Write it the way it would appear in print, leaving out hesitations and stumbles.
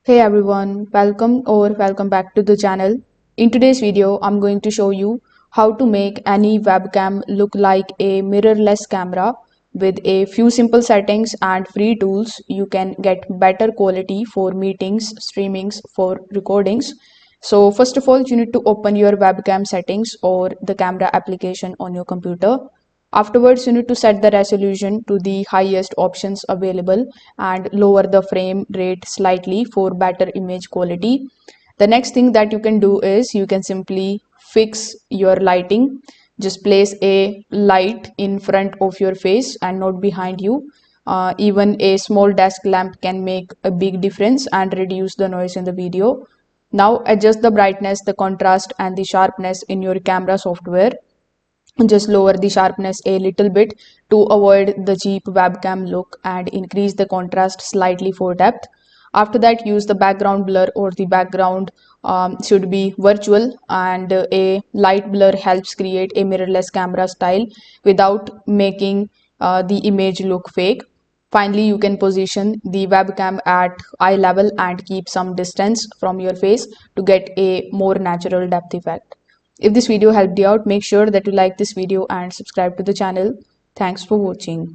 Hey everyone, welcome back to the channel. In today's video, I'm going to show you how to make any webcam look like a mirrorless camera. With a few simple settings and free tools, you can get better quality for meetings, streamings, for recordings. So first of all, you need to open your webcam settings or the camera application on your computer. Afterwards, you need to set the resolution to the highest options available and lower the frame rate slightly for better image quality. The next thing that you can do is you can simply fix your lighting. Just place a light in front of your face and not behind you. Even a small desk lamp can make a big difference and reduce the noise in the video. Now adjust the brightness, the contrast, and the sharpness in your camera software. Just lower the sharpness a little bit to avoid the cheap webcam look and increase the contrast slightly for depth. After that, use the background blur or the background should be virtual, and a light blur helps create a mirrorless camera style without making the image look fake. Finally, you can position the webcam at eye level and keep some distance from your face to get a more natural depth effect. If this video helped you out, make sure that you like this video and subscribe to the channel. Thanks for watching.